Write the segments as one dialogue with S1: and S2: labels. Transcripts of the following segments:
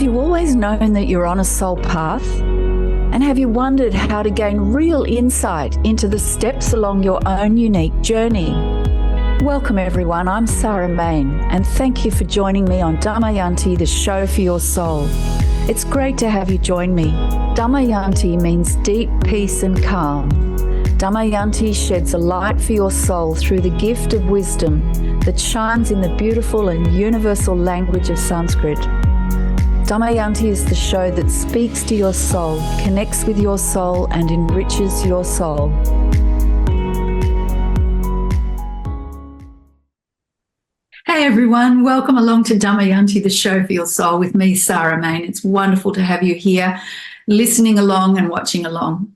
S1: you always known that you're on a soul path? And have you wondered how to gain real insight into the steps along your own unique journey? Welcome everyone, I'm Sarah Main, and thank you for joining me on Damayanti, the show for your soul. It's great to have you join me. Damayanti means deep peace and calm. Damayanti sheds a light for your soul through the gift of wisdom that shines in the beautiful and universal language of Sanskrit. Damayanti is the show that speaks to your soul, connects with your soul, and enriches your soul. Hey everyone, welcome along to Damayanti, the show for your soul with me, Sarah Main. It's wonderful to have you here, listening along and watching along.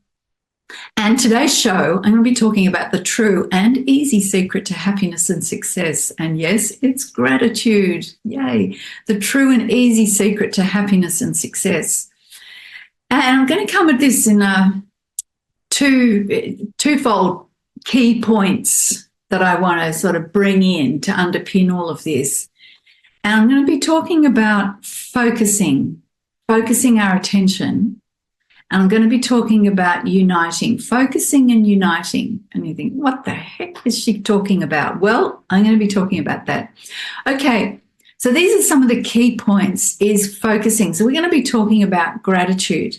S1: And today's show, I'm going to be talking about the true and easy secret to happiness and success. And yes, it's gratitude. Yay. The true and easy secret to happiness and success. And I'm going to come at this in a twofold key points that I want to sort of bring in to underpin all of this. And I'm going to be talking about focusing our attention. And I'm going to be talking about uniting, focusing and uniting. And you think, what the heck is she talking about? Well, I'm going to be talking about that. Okay, so these are some of the key points is focusing. So we're going to be talking about gratitude.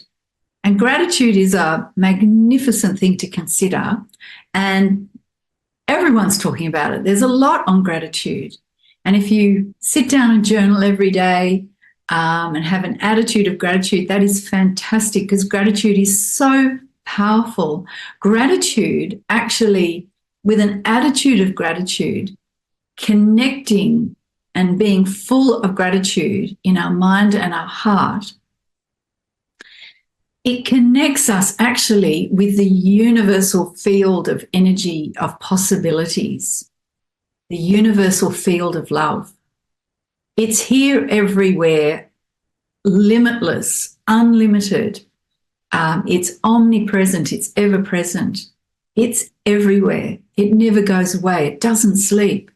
S1: And gratitude is a magnificent thing to consider. And everyone's talking about it. There's a lot on gratitude. And if you sit down and journal every day, and have an attitude of gratitude, that is fantastic because gratitude is so powerful. Gratitude, actually, with an attitude of gratitude, connecting and being full of gratitude in our mind and our heart, it connects us actually with the universal field of energy, of possibilities, the universal field of love. It's here everywhere, limitless, unlimited. It's omnipresent. It's ever present. It's everywhere. It never goes away. It doesn't sleep.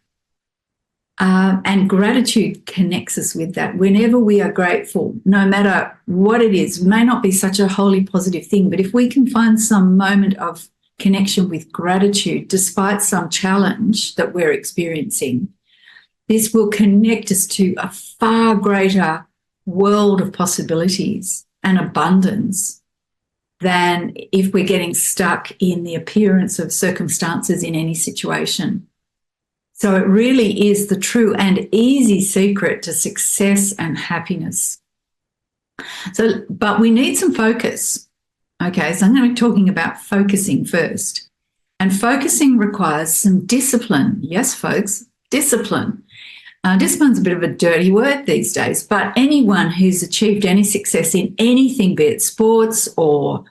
S1: And gratitude connects us with that. Whenever we are grateful, no matter what it is, it may not be such a wholly positive thing, but if we can find some moment of connection with gratitude, despite some challenge that we're experiencing, this will connect us to a far greater world of possibilities and abundance than if we're getting stuck in the appearance of circumstances in any situation. So it really is the true and easy secret to success and happiness. But we need some focus. Okay, so I'm going to be talking about focusing first. And focusing requires some discipline. Yes, folks, discipline. Discipline's a bit of a dirty word these days, but anyone who's achieved any success in anything, be it sports or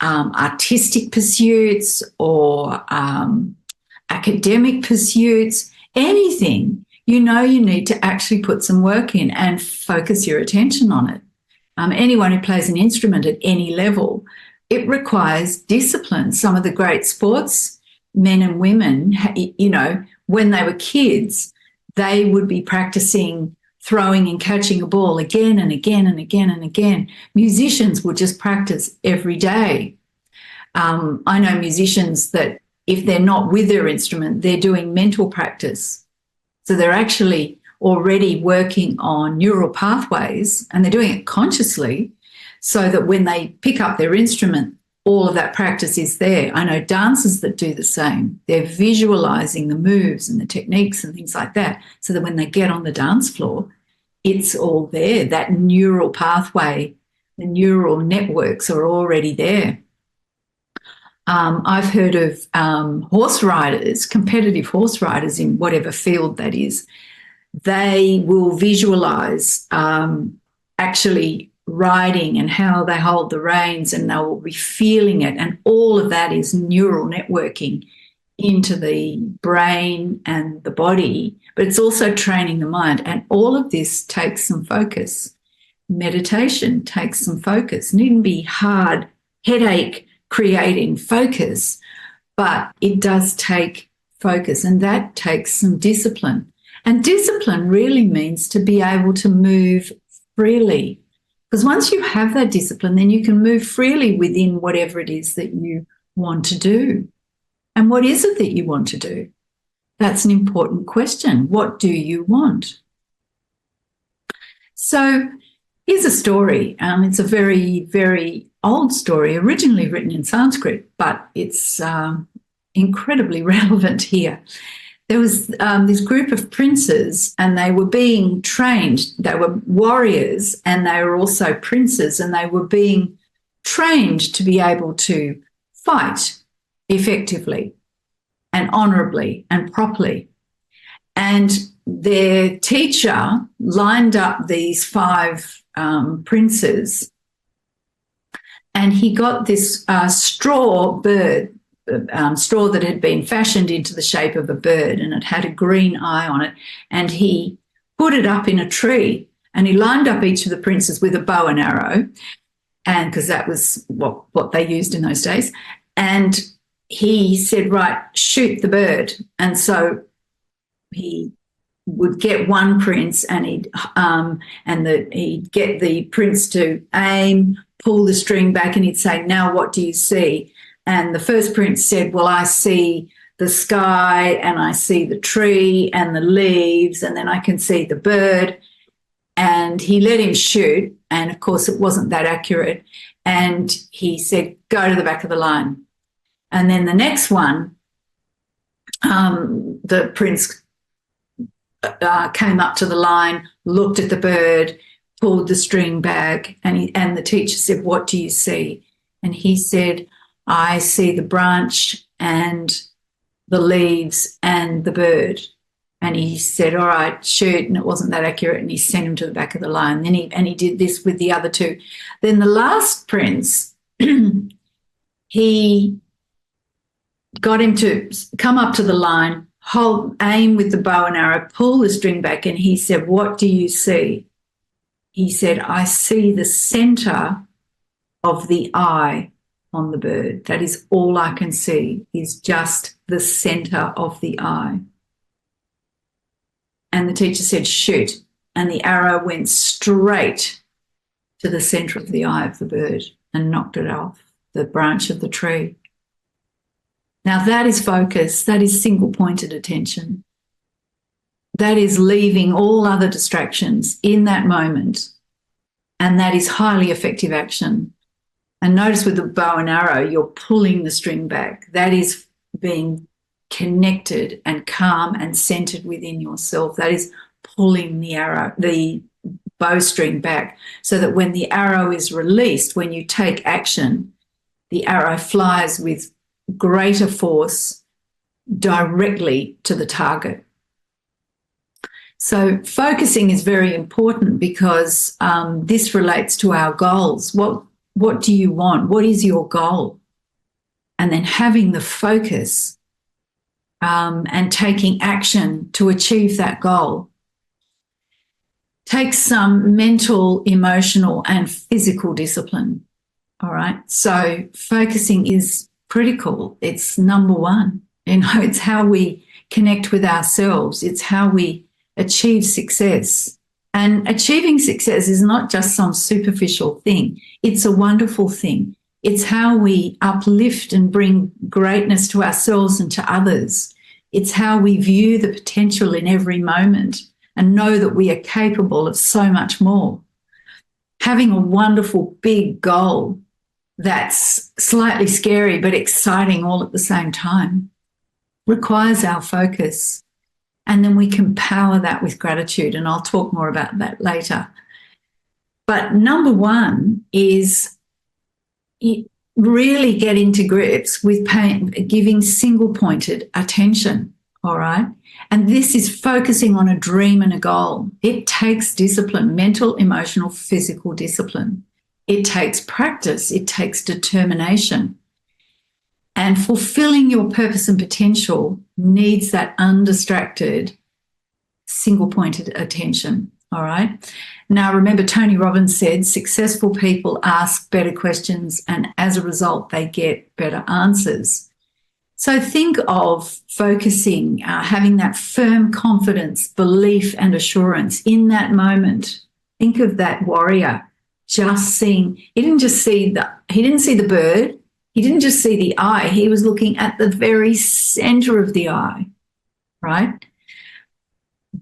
S1: artistic pursuits or academic pursuits, anything, you need to actually put some work in and focus your attention on it. Anyone who plays an instrument at any level, it requires discipline. Some of the great sports men and women, when they were kids, they would be practicing throwing and catching a ball again and again and again and again. Musicians would just practice every day. I know musicians that if they're not with their instrument, they're doing mental practice. So they're actually already working on neural pathways and they're doing it consciously so that when they pick up their instrument, all of that practice is there. I know dancers that do the same. They're visualizing the moves and the techniques and things like that so that when they get on the dance floor, it's all there. That neural pathway, the neural networks are already there. I've heard of horse riders, competitive horse riders in whatever field that is. They will visualize actually riding and how they hold the reins and they will be feeling it, and all of that is neural networking into the brain and the body, but it's also training the mind, and all of this takes some focus. Meditation takes some focus. It needn't be hard, headache creating focus, but it does take focus, and that takes some discipline. And discipline really means to be able to move freely, Because once you have that discipline, then you can move freely within whatever it is that you want to do. And what is it that you want to do? That's an important question. What do you want? So here's a story. It's a very, very old story, originally written in Sanskrit, but it's incredibly relevant here. There was this group of princes, and they were being trained. They were warriors, and they were also princes, and they were being trained to be able to fight effectively and honourably and properly. And their teacher lined up these 5 princes, and he got this straw that had been fashioned into the shape of a bird, and it had a green eye on it, and he put it up in a tree, and he lined up each of the princes with a bow and arrow, and because that was what they used in those days, and he said, right, shoot the bird. And so he would get one prince, and he'd get the prince to aim, pull the string back, and he'd say, now what do you see? And the first prince said, well, I see the sky, and I see the tree and the leaves, and then I can see the bird. And he let him shoot, and of course it wasn't that accurate. And he said, go to the back of the line. And then the next one, the prince came up to the line, looked at the bird, pulled the string back, and the teacher said, what do you see? And he said, I see the branch and the leaves and the bird. And he said, all right, shoot. And it wasn't that accurate. And he sent him to the back of the line. Then he did this with the other 2. Then the last prince, he got him to come up to the line, aim with the bow and arrow, pull the string back. And he said, what do you see? He said, I see the centre of the eye on the bird. That is all I can see, is just the centre of the eye. And the teacher said, shoot. And the arrow went straight to the centre of the eye of the bird and knocked it off the branch of the tree. Now that is focus. That is single-pointed attention. That is leaving all other distractions in that moment. And that is highly effective action. And notice with the bow and arrow, you're pulling the string back. That is being connected and calm and centered within yourself. That is pulling the bowstring back, so that when the arrow is released, when you take action, the arrow flies with greater force directly to the target. So focusing is very important, because this relates to our goals. What do you want? What is your goal? And then having the focus and taking action to achieve that goal takes some mental, emotional, and physical discipline. All right. So focusing is critical. It's number one. It's how we connect with ourselves. It's how we achieve success. And achieving success is not just some superficial thing. It's a wonderful thing. It's how we uplift and bring greatness to ourselves and to others. It's how we view the potential in every moment and know that we are capable of so much more. Having a wonderful big goal that's slightly scary but exciting all at the same time requires our focus. And then we can power that with gratitude, and I'll talk more about that later. But number one is really getting to grips with giving single-pointed attention, all right? And this is focusing on a dream and a goal. It takes discipline, mental, emotional, physical discipline. It takes practice. It takes determination. And fulfilling your purpose and potential needs that undistracted, single-pointed attention, all right? Now, remember, Tony Robbins said, successful people ask better questions, and as a result, they get better answers. So think of focusing, having that firm confidence, belief, and assurance in that moment. Think of that warrior just seeing, he didn't see the bird, he didn't just see the eye, he was looking at the very center of the eye, right?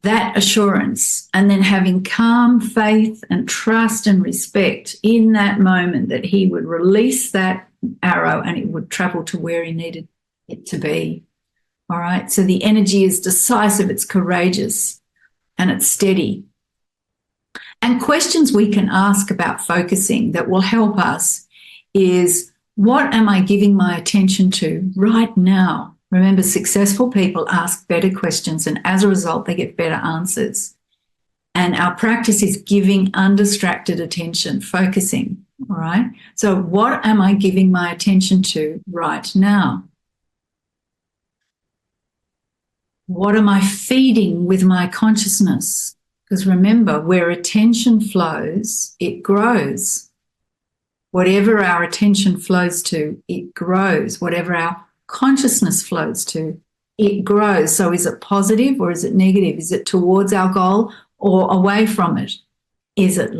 S1: That assurance, and then having calm faith and trust and respect in that moment that he would release that arrow and it would travel to where he needed it to be. All right. So the energy is decisive, it's courageous, and it's steady. And questions we can ask about focusing that will help us is, what am I giving my attention to right now? Remember, successful people ask better questions, and as a result, they get better answers. And our practice is giving undistracted attention, focusing. All right. So what am I giving my attention to right now? What am I feeding with my consciousness? Because remember, where attention flows, it grows. Whatever our attention flows to, it grows. Whatever our consciousness flows to, it grows. So is it positive or is it negative? Is it towards our goal or away from it? Is it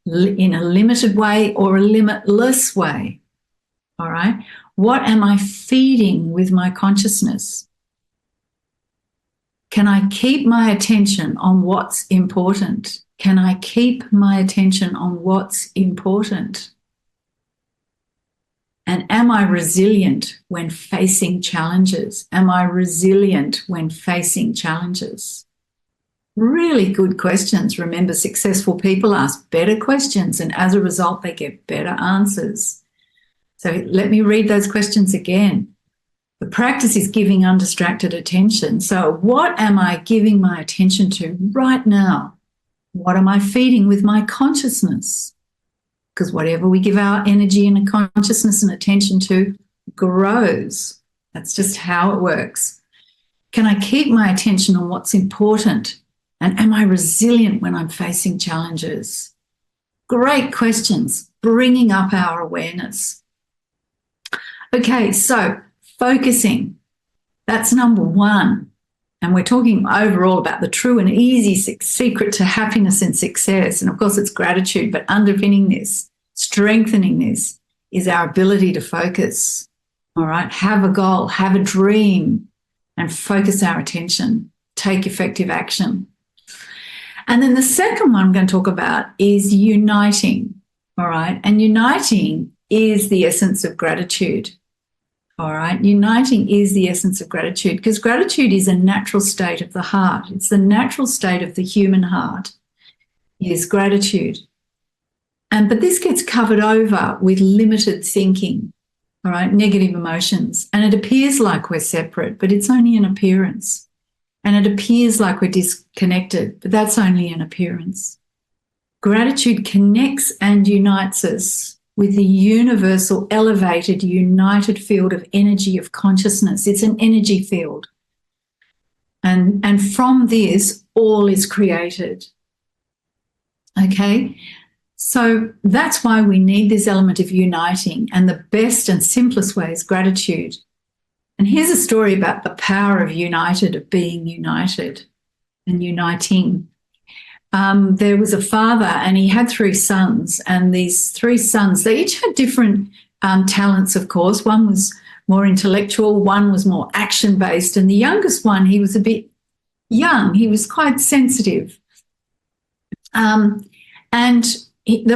S1: in a limited way or a limitless way? All right. What am I feeding with my consciousness? Can I keep my attention on what's important? Can I keep my attention on what's important? And am I resilient when facing challenges? Am I resilient when facing challenges? Really good questions. Remember, successful people ask better questions, and as a result, they get better answers. So let me read those questions again. The practice is giving undistracted attention. So what am I giving my attention to right now? What am I feeding with my consciousness? Because whatever we give our energy and consciousness and attention to grows. That's just how it works. Can I keep my attention on what's important? And am I resilient when I'm facing challenges? Great questions, bringing up our awareness. Okay, so focusing, that's number one. And we're talking overall about the true and easy secret to happiness and success. And of course, it's gratitude, but underpinning this, strengthening this, is our ability to focus. All right, have a goal, have a dream, and focus our attention, take effective action. And then the second one I'm going to talk about is uniting. All right, and uniting is the essence of gratitude. All right, uniting is the essence of gratitude, because gratitude is a natural state of the heart. It's the natural state of the human heart, is gratitude. But this gets covered over with limited thinking, all right, negative emotions. And it appears like we're separate, but it's only an appearance. And it appears like we're disconnected, but that's only an appearance. Gratitude connects and unites us with the universal, elevated, united field of energy of consciousness. It's an energy field. And from this, all is created. Okay? So that's why we need this element of uniting, and the best and simplest way is gratitude. And here's a story about the power of united, of being united and uniting. There was a father and he had three sons, and these three sons, they each had different talents, of course. One was more intellectual, one was more action-based, and the youngest one, he was a bit young. He was quite sensitive. The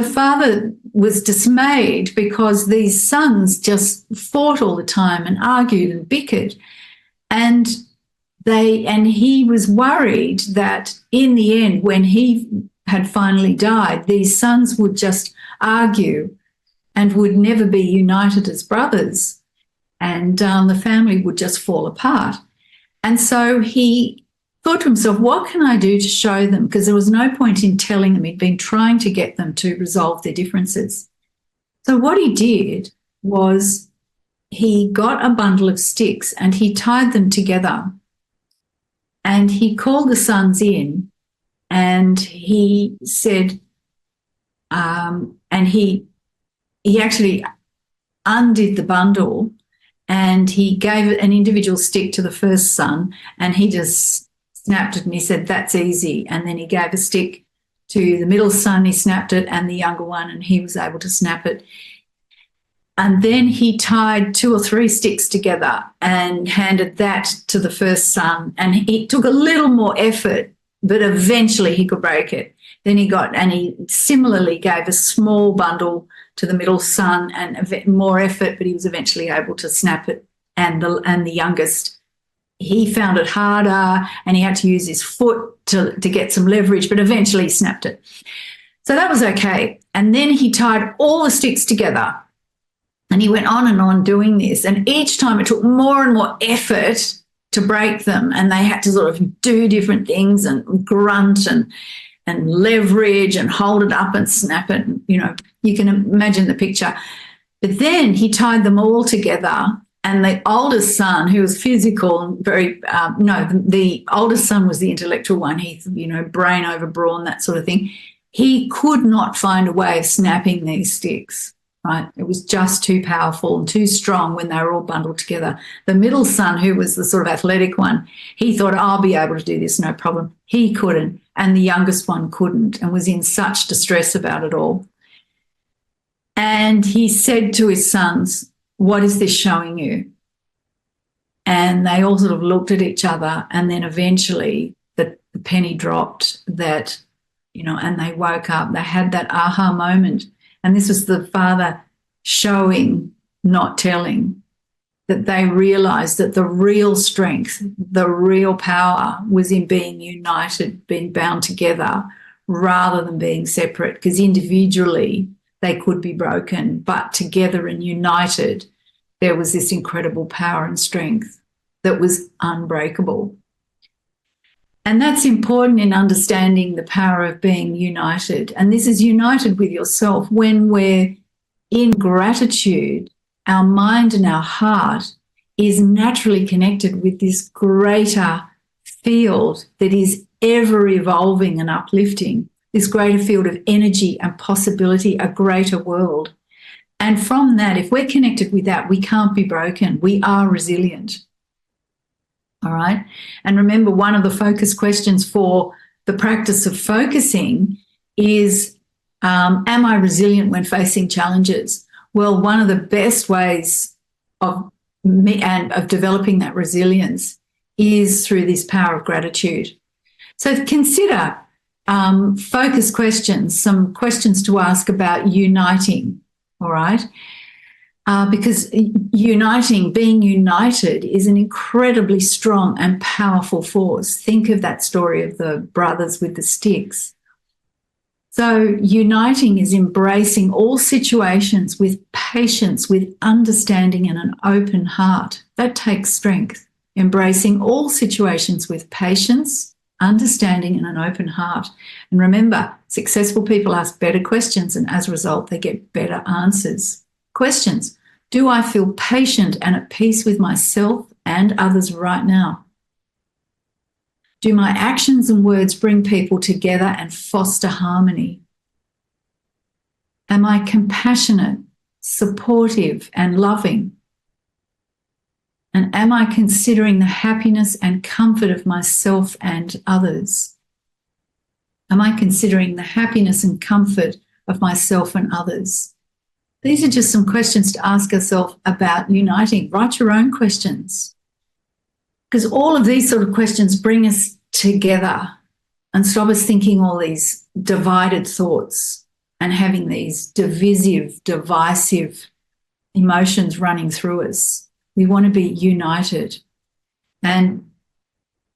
S1: father was dismayed because these sons just fought all the time and argued and bickered. And he was worried that in the end, when he had finally died, these sons would just argue and would never be united as brothers, and the family would just fall apart. And so he thought to himself, what can I do to show them? Because there was no point in telling them. He'd been trying to get them to resolve their differences. So what he did was he got a bundle of sticks and he tied them together. And he called the sons in and he said, and he actually undid the bundle and he gave an individual stick to the first son, and he just snapped it and he said, that's easy. And then he gave a stick to the middle son, he snapped it, and the younger one, and he was able to snap it. And then he tied 2 or 3 sticks together and handed that to the first son. And it took a little more effort, but eventually he could break it. Then he similarly gave a small bundle to the middle son and more effort, but he was eventually able to snap it. And the youngest, he found it harder and he had to use his foot to get some leverage, but eventually he snapped it. So that was okay. And then he tied all the sticks together. And he went on and on doing this. And each time it took more and more effort to break them. And they had to sort of do different things and grunt and leverage and hold it up and snap it. You know, you can imagine the picture. But then he tied them all together. And the oldest son, who was physical and the oldest son was the intellectual one. He, brain over brawn, that sort of thing. He could not find a way of snapping these sticks. Right? It was just too powerful and too strong when they were all bundled together. The middle son, who was the sort of athletic one, he thought, I'll be able to do this, no problem. He couldn't. And the youngest one couldn't and was in such distress about it all. And he said to his sons, what is this showing you? And they all sort of looked at each other, and then eventually the penny dropped that, and they woke up. They had that aha moment. And this was the father showing, not telling, that they realised that the real strength, the real power was in being united, being bound together rather than being separate, because individually they could be broken, but together and united, there was this incredible power and strength that was unbreakable. And that's important in understanding the power of being united. And this is united with yourself. When we're in gratitude, our mind and our heart is naturally connected with this greater field that is ever evolving and uplifting, this greater field of energy and possibility, a greater world. And from that, if we're connected with that, we can't be broken. We are resilient. All right. And remember, one of the focus questions for the practice of focusing is, am I resilient when facing challenges? Well, one of the best ways of developing that resilience is through this power of gratitude. So consider focus questions, some questions to ask about uniting. All right. Because being united is an incredibly strong and powerful force. Think of that story of the brothers with the sticks. So uniting is embracing all situations with patience, with understanding and an open heart. That takes strength. Embracing all situations with patience, understanding and an open heart. And remember, successful people ask better questions, and as a result, they get better answers. Questions. Do I feel patient and at peace with myself and others right now? Do my actions and words bring people together and foster harmony? Am I compassionate, supportive, and loving? And am I considering the happiness and comfort of myself and others? Am I considering the happiness and comfort of myself and others? These are just some questions to ask ourselves about uniting. Write your own questions, because all of these sort of questions bring us together and stop us thinking all these divided thoughts and having these divisive, divisive emotions running through us. We want to be united. And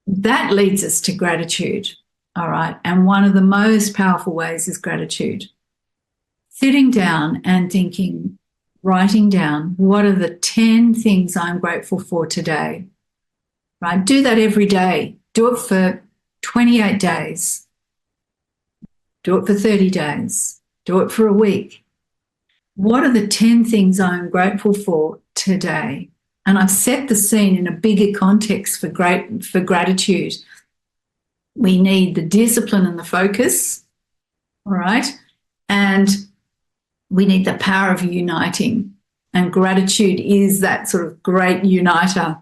S1: that leads us to gratitude, all right? And one of the most powerful ways is gratitude. Sitting down and thinking, writing down, what are the 10 things I'm grateful for today, right? Do that every day. Do it for 28 days. Do it for 30 days. Do it for a week. What are the 10 things I'm grateful for today? And I've set the scene in a bigger context for gratitude. We need the discipline and the focus, all right? And we need the power of uniting, and gratitude is that sort of great uniter.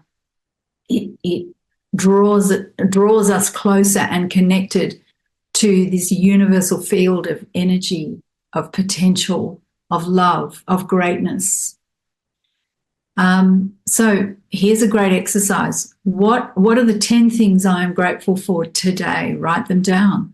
S1: It draws us closer and connected to this universal field of energy, of potential, of love, of greatness. So here's a great exercise. What are the 10 things I am grateful for today? Write them down.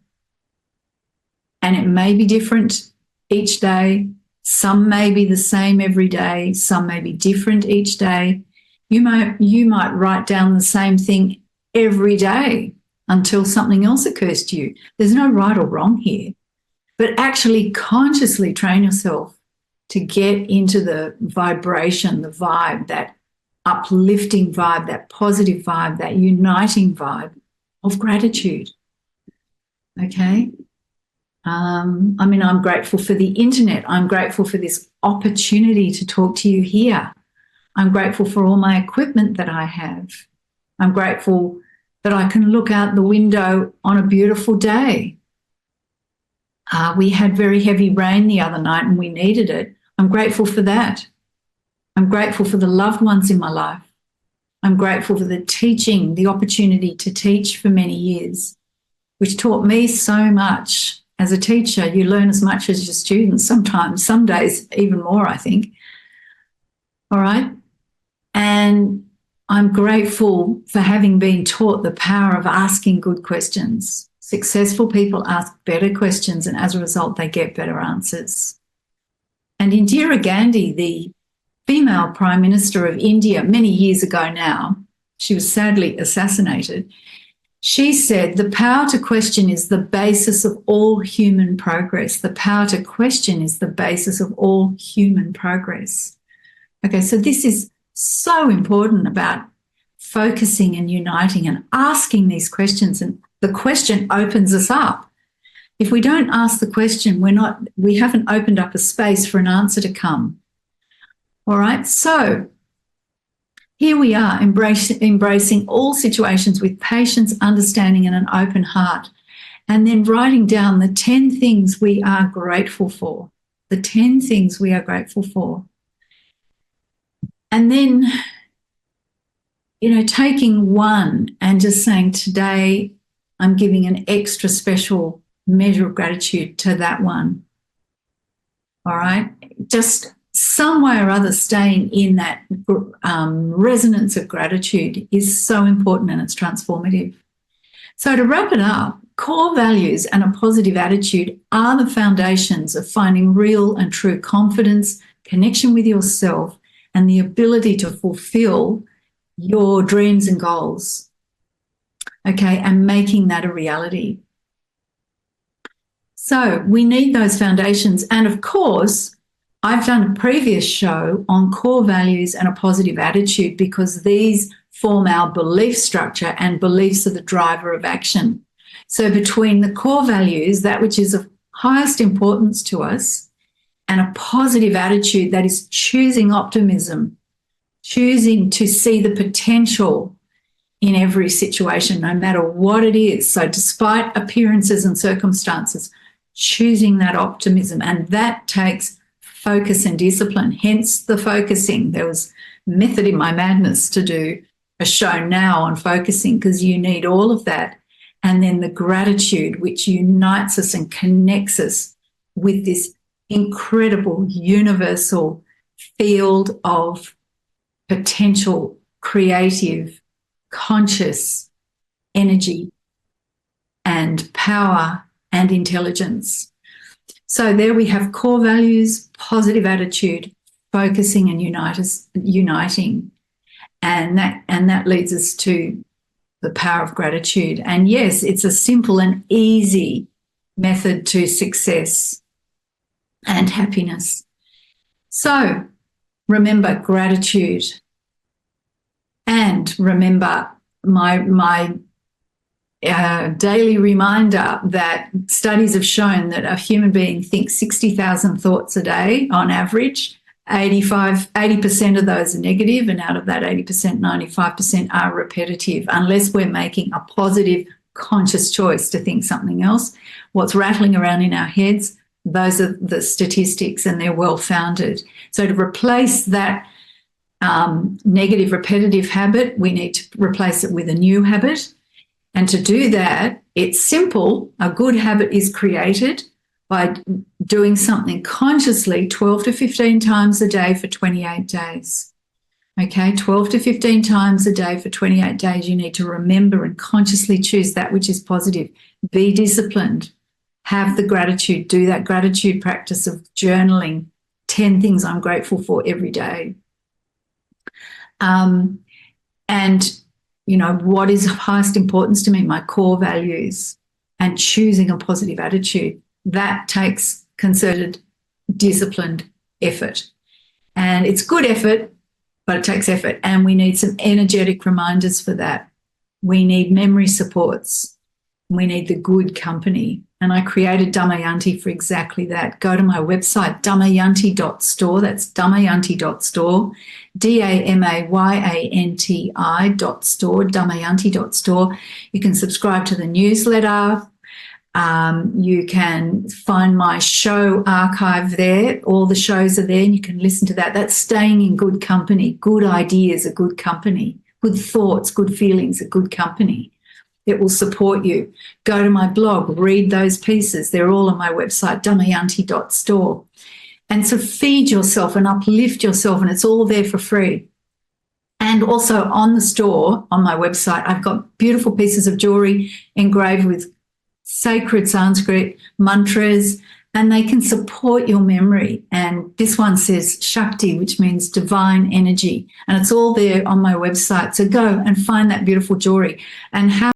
S1: And it may be different each day. Some may be the same every day. Some may be different each day. You might write down the same thing every day until something else occurs to you. There's no right or wrong here, but actually consciously train yourself to get into the vibration, the vibe, that uplifting vibe, that positive vibe, that uniting vibe of gratitude. Okay? I'm grateful for the internet. I'm grateful for this opportunity to talk to you here. I'm grateful for all my equipment that I have. I'm grateful that I can look out the window on a beautiful day. We had very heavy rain the other night and we needed it. I'm grateful for that. I'm grateful for the loved ones in my life. I'm grateful for the teaching, the opportunity to teach for many years, which taught me so much. As a teacher, you learn as much as your students sometimes, some days even more, I think. All right? And I'm grateful for having been taught the power of asking good questions. Successful people ask better questions, and as a result, they get better answers. And Indira Gandhi, the female Prime Minister of India many years ago now, she was sadly assassinated, she said, the power to question is the basis of all human progress. The power to question is the basis of all human progress. Okay, so this is so important about focusing and uniting and asking these questions. And the question opens us up. If we don't ask the question, we haven't opened up a space for an answer to come. All right, so here we are, embracing all situations with patience, understanding, and an open heart, and then writing down the 10 things we are grateful for, the 10 things we are grateful for. And then, taking one and just saying, today I'm giving an extra special measure of gratitude to that one. All right, just some way or other staying in that resonance of gratitude is so important, and it's transformative. So to wrap it up, core values and a positive attitude are the foundations of finding real and true confidence, connection with yourself, and the ability to fulfill your dreams and goals, okay, and making that a reality. So we need those foundations. And of course, I've done a previous show on core values and a positive attitude because these form our belief structure, and beliefs are the driver of action. So between the core values, that which is of highest importance to us, and a positive attitude that is choosing optimism, choosing to see the potential in every situation, no matter what it is. So despite appearances and circumstances, choosing that optimism, and that takes focus and discipline, hence the focusing. There was method in my madness to do a show now on focusing, because you need all of that. And then the gratitude, which unites us and connects us with this incredible universal field of potential, creative, conscious energy and power and intelligence. So there we have core values, positive attitude, focusing and uniting. And that leads us to the power of gratitude. And yes, it's a simple and easy method to success and happiness. So remember gratitude, and remember my daily reminder that studies have shown that a human being thinks 60,000 thoughts a day on average. 80% of those are negative, and out of that 80%, 95% are repetitive, unless we're making a positive conscious choice to think something else. What's rattling around in our heads, those are the statistics, and they're well-founded. So to replace that negative repetitive habit, we need to replace it with a new habit. And to do that, it's simple. A good habit is created by doing something consciously 12 to 15 times a day for 28 days. Okay, 12 to 15 times a day for 28 days. You need to remember and consciously choose that which is positive. Be disciplined. Have the gratitude. Do that gratitude practice of journaling 10 things I'm grateful for every day. And, you know, what is of highest importance to me, my core values, and choosing a positive attitude. That takes concerted, disciplined effort. And it's good effort, but it takes effort. And we need some energetic reminders for that. We need memory supports. We need the good company. And I created Damayanti for exactly that. Go to my website, damayanti.store. That's damayanti.store, DAMAYANTI.store, damayanti.store. You can subscribe to the newsletter. You can find my show archive there. All the shows are there and you can listen to that. That's staying in good company. Good ideas are good company. Good thoughts, good feelings are good company. It will support you. Go to my blog, read those pieces. They're all on my website, damayanti.store. And so feed yourself and uplift yourself, and it's all there for free. And also on the store, on my website, I've got beautiful pieces of jewelry engraved with sacred Sanskrit mantras, and they can support your memory. And this one says Shakti, which means divine energy. And it's all there on my website. So go and find that beautiful jewelry and have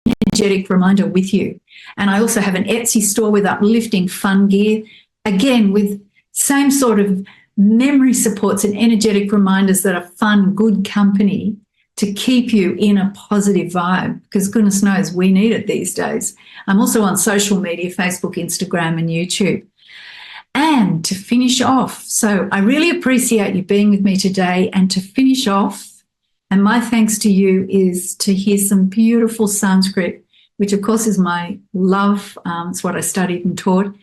S1: an energetic reminder with you. And I also have an Etsy store with uplifting fun gear, again, with same sort of memory supports and energetic reminders that are fun, good company to keep you in a positive vibe, because goodness knows we need it these days. I'm also on social media, Facebook, Instagram, and YouTube. And to finish off, so I really appreciate you being with me today. And to finish off, and my thanks to you is to hear some beautiful Sanskrit, which of course is my love. It's what I studied and taught.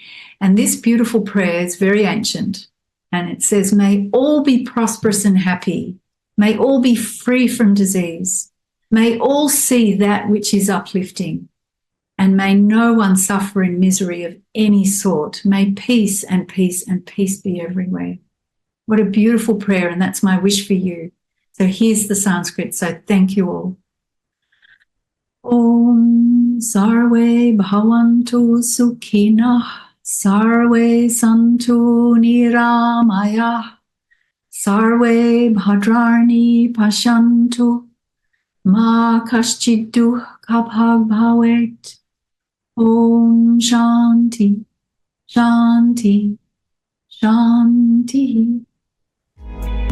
S1: And this beautiful prayer is very ancient. And it says, may all be prosperous and happy. May all be free from disease. May all see that which is uplifting. And may no one suffer in misery of any sort. May peace and peace and peace be everywhere. What a beautiful prayer, and that's my wish for you. So here's the Sanskrit, so thank you all. Om Sarve Bhavantu Sukhinah, Sarve Santu Niramaya, Sarve Bhadrani Pashantu, Ma Kaschid Dukkha Bhag Bhavet. Om Shanti, Shanti, Shanti.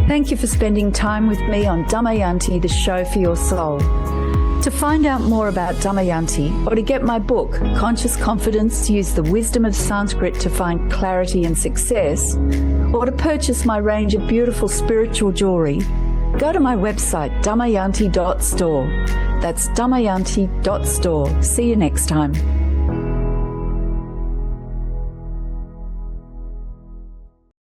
S2: Thank you for spending time with me on Damayanti, the show for your soul. To find out more about Damayanti, or to get my book, Conscious Confidence, Use the Wisdom of Sanskrit to Find Clarity and Success, or to purchase my range of beautiful spiritual jewelry, go to my website, damayanti.store. That's damayanti.store. See you next time.